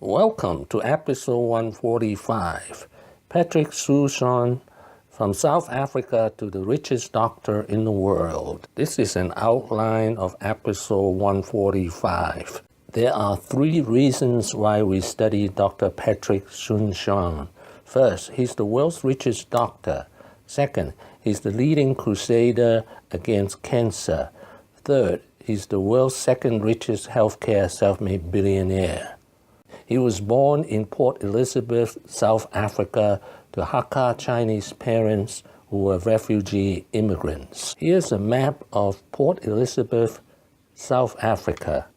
Welcome to episode 145. Patrick Soon-Shiong from South Africa to the richest doctor in the world. This is an outline of episode 145. There are 3 reasons why we study Dr. Patrick Soon-Shiong. First, he's the world's richest doctor. Second, he's the leading crusader against cancer. Third, he's the world's second richest healthcare self-made billionaire. He was born in Port Elizabeth, South Africa, to Hakka Chinese parents who were refugee immigrants. Here's a map of Port Elizabeth, South Africa.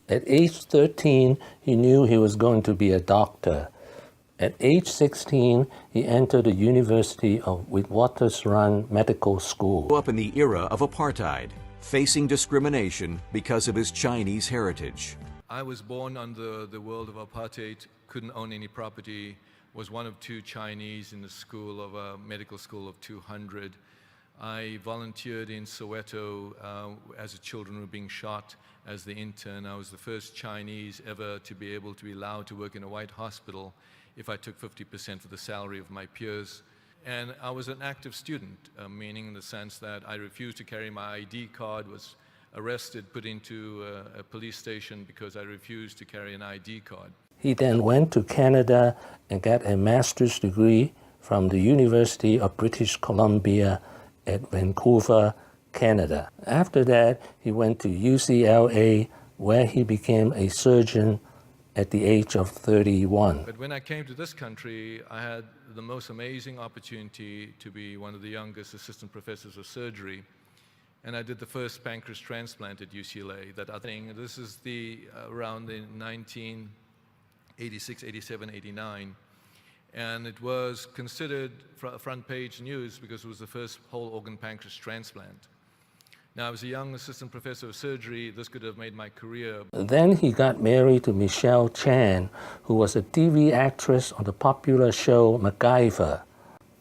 At age 13, he knew he was going to be a doctor. At age 16, he entered the University of Witwatersrand Medical School. Grew up in the era of apartheid, facing discrimination because of his Chinese heritage. I was born under the world of apartheid, couldn't own any property, was one of 2 Chinese in the school of a medical school of 200. I volunteered in Soweto as the children were being shot as the intern. I was the first Chinese ever to be able to be allowed to work in a white hospital if I took 50% of the salary of my peers. And I was an active student, meaning in the sense that I refused to carry my ID card, was arrested, put into a police station because I refused to carry an ID card. He then went to Canada and got a master's degree from the University of British Columbia at Vancouver, Canada. After that, he went to UCLA, where he became a surgeon at the age of 31. But when I came to this country, I had the most amazing opportunity to be one of the youngest assistant professors of surgery. And I did the first pancreas transplant at UCLA. This is around in 1986, 87, 89. And it was considered front page news because it was the first whole organ pancreas transplant. Now, as a young assistant professor of surgery, this could have made my career. Then he got married to Michelle Chan, who was a TV actress on the popular show MacGyver.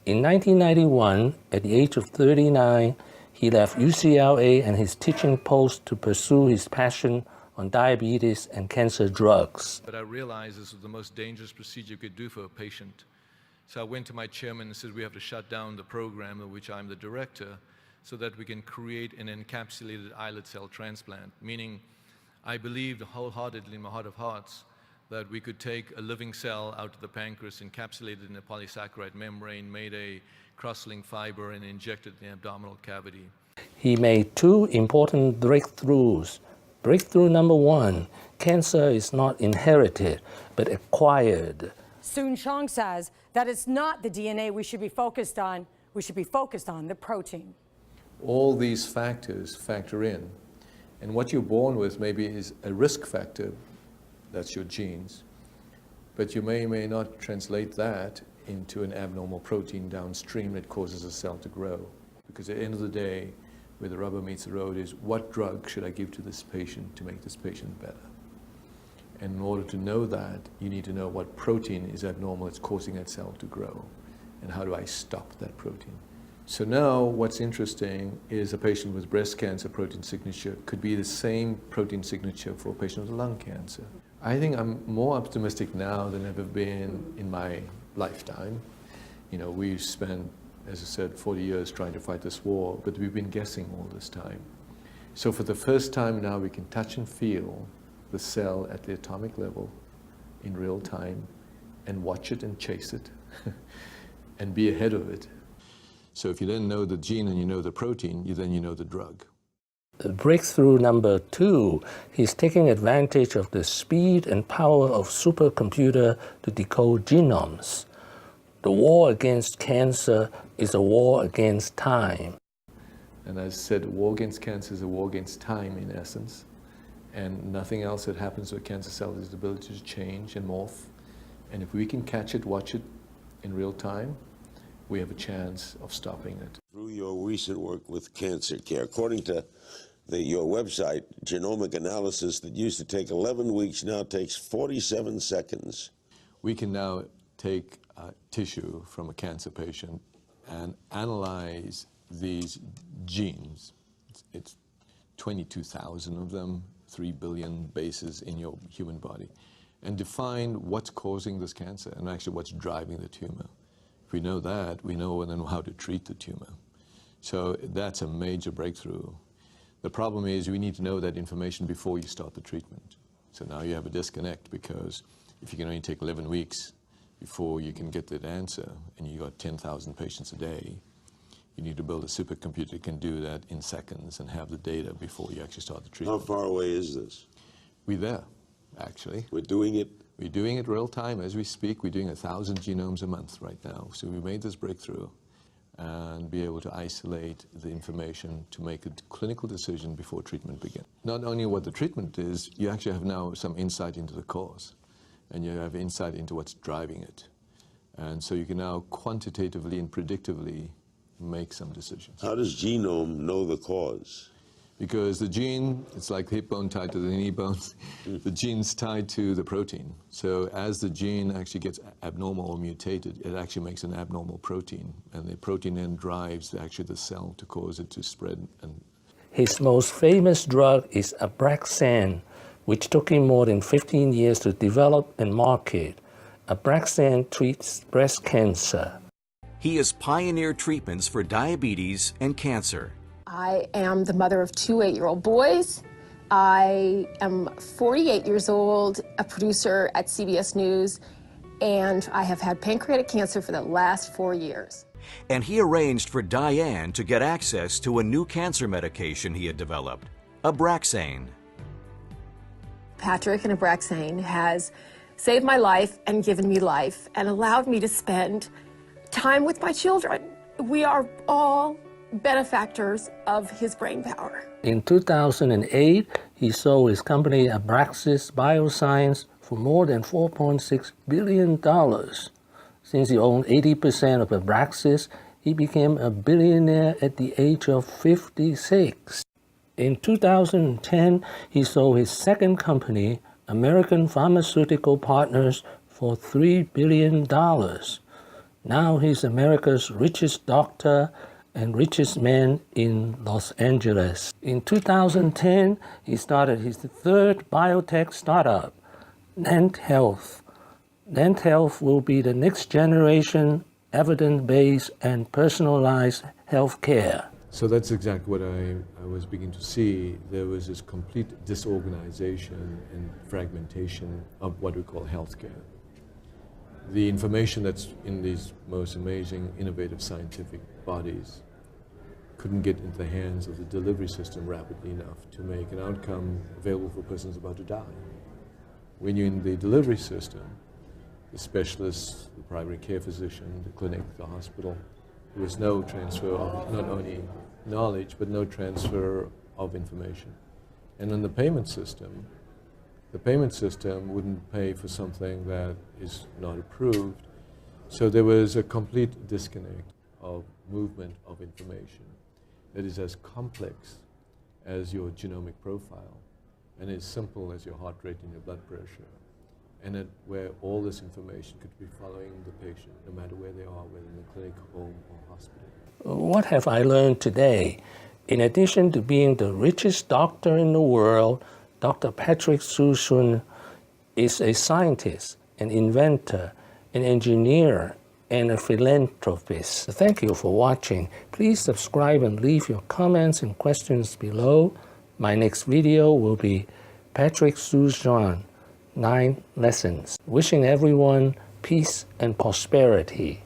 In 1991, at the age of 39, he left UCLA and his teaching post to pursue his passion on diabetes and cancer drugs. But I realized this was the most dangerous procedure you could do for a patient. So I went to my chairman and said, we have to shut down the program of which I'm the director, so that we can create an encapsulated islet cell transplant, meaning I believed wholeheartedly in my heart of hearts that we could take a living cell out of the pancreas, encapsulate it in a polysaccharide membrane, made a cross-linked fiber, and inject it in the abdominal cavity. He made 2 important breakthroughs. Breakthrough number 1, cancer is not inherited, but acquired. Soon-Shiong says that it's not the DNA we should be focused on the protein. All these factors factor in, and what you're born with maybe is a risk factor, that's your genes, but you may or may not translate that into an abnormal protein downstream that causes a cell to grow. Because at the end of the day, where the rubber meets the road is, what drug should I give to this patient to make this patient better? And in order to know that, you need to know what protein is abnormal that's causing that cell to grow, and how do I stop that protein? So now what's interesting is a patient with breast cancer protein signature could be the same protein signature for a patient with lung cancer. I think I'm more optimistic now than I've ever been in my lifetime. You know, we've spent, as I said, 40 years trying to fight this war, but we've been guessing all this time. So for the first time now we can touch and feel the cell at the atomic level in real time and watch it and chase it and be ahead of it. So if you then know the gene and you know the protein, then you know the drug. Breakthrough number 2, he's taking advantage of the speed and power of supercomputer to decode genomes. The war against cancer is a war against time. And as I said, a war against cancer is a war against time in essence. And nothing else that happens to a cancer cell is the ability to change and morph. And if we can catch it, watch it in real time, we have a chance of stopping it. Through your recent work with cancer care, according to your website, genomic analysis that used to take 11 weeks now takes 47 seconds. We can now take tissue from a cancer patient and analyze these genes. It's 22,000 of them, 3 billion bases in your human body, and define what's causing this cancer and actually what's driving the tumor. If we know that, we know then how to treat the tumor. So that's a major breakthrough. The problem is we need to know that information before you start the treatment. So now you have a disconnect, because if you can only take 11 weeks before you can get that answer, and you got 10,000 patients a day, you need to build a supercomputer that can do that in seconds and have the data before you actually start the treatment. How far away is this? We're there, actually. We're doing it? We're doing it real time as we speak. We're doing 1,000 genomes a month right now. So we made this breakthrough and be able to isolate the information to make a clinical decision before treatment begins. Not only what the treatment is, you actually have now some insight into the cause, and you have insight into what's driving it. And so you can now quantitatively and predictively make some decisions. How does genome know the cause? Because the gene, it's like hip bone tied to the knee bone. The gene's tied to the protein. So as the gene actually gets abnormal or mutated, it actually makes an abnormal protein. And the protein then drives actually the cell to cause it to spread. And His most famous drug is Abraxane, which took him more than 15 years to develop and market. Abraxane treats breast cancer. He has pioneered treatments for diabetes and cancer. I am the mother of 2 8-year-old boys. I am 48 years old, a producer at CBS News, and I have had pancreatic cancer for the last 4 years. And he arranged for Diane to get access to a new cancer medication he had developed, Abraxane. Patrick and Abraxane has saved my life and given me life and allowed me to spend time with my children. We are all benefactors of his brain power. In 2008, he sold his company Abraxis Bioscience for more than $4.6 billion. Since he owned 80% of Abraxis, he became a billionaire at the age of 56. In 2010, he sold his second company, American Pharmaceutical Partners, for $3 billion. Now he's America's richest doctor and richest man in Los Angeles. In 2010, he started his third biotech startup, Nant Health. Nant Health will be the next generation evidence-based and personalized health care. so that's exactly what I was beginning to see. There was this complete disorganization and fragmentation of what we call healthcare. The information that's in these most amazing, innovative scientific bodies couldn't get into the hands of the delivery system rapidly enough to make an outcome available for persons about to die. When you're in the delivery system, the specialist, the primary care physician, the clinic, the hospital, there was no transfer of not only knowledge, but no transfer of information. And in the payment system wouldn't pay for something that is not approved. So there was a complete disconnect of movement of information that is as complex as your genomic profile and as simple as your heart rate and your blood pressure, and where all this information could be following the patient no matter where they are, whether in the clinic, home, or hospital. What have I learned today? In addition to being the richest doctor in the world, Dr. Patrick Soon-Shiong is a scientist, an inventor, an engineer, and a philanthropist. Thank you for watching. Please subscribe and leave your comments and questions below. My next video will be Patrick Soon-Shiong, 9 lessons. Wishing everyone peace and prosperity.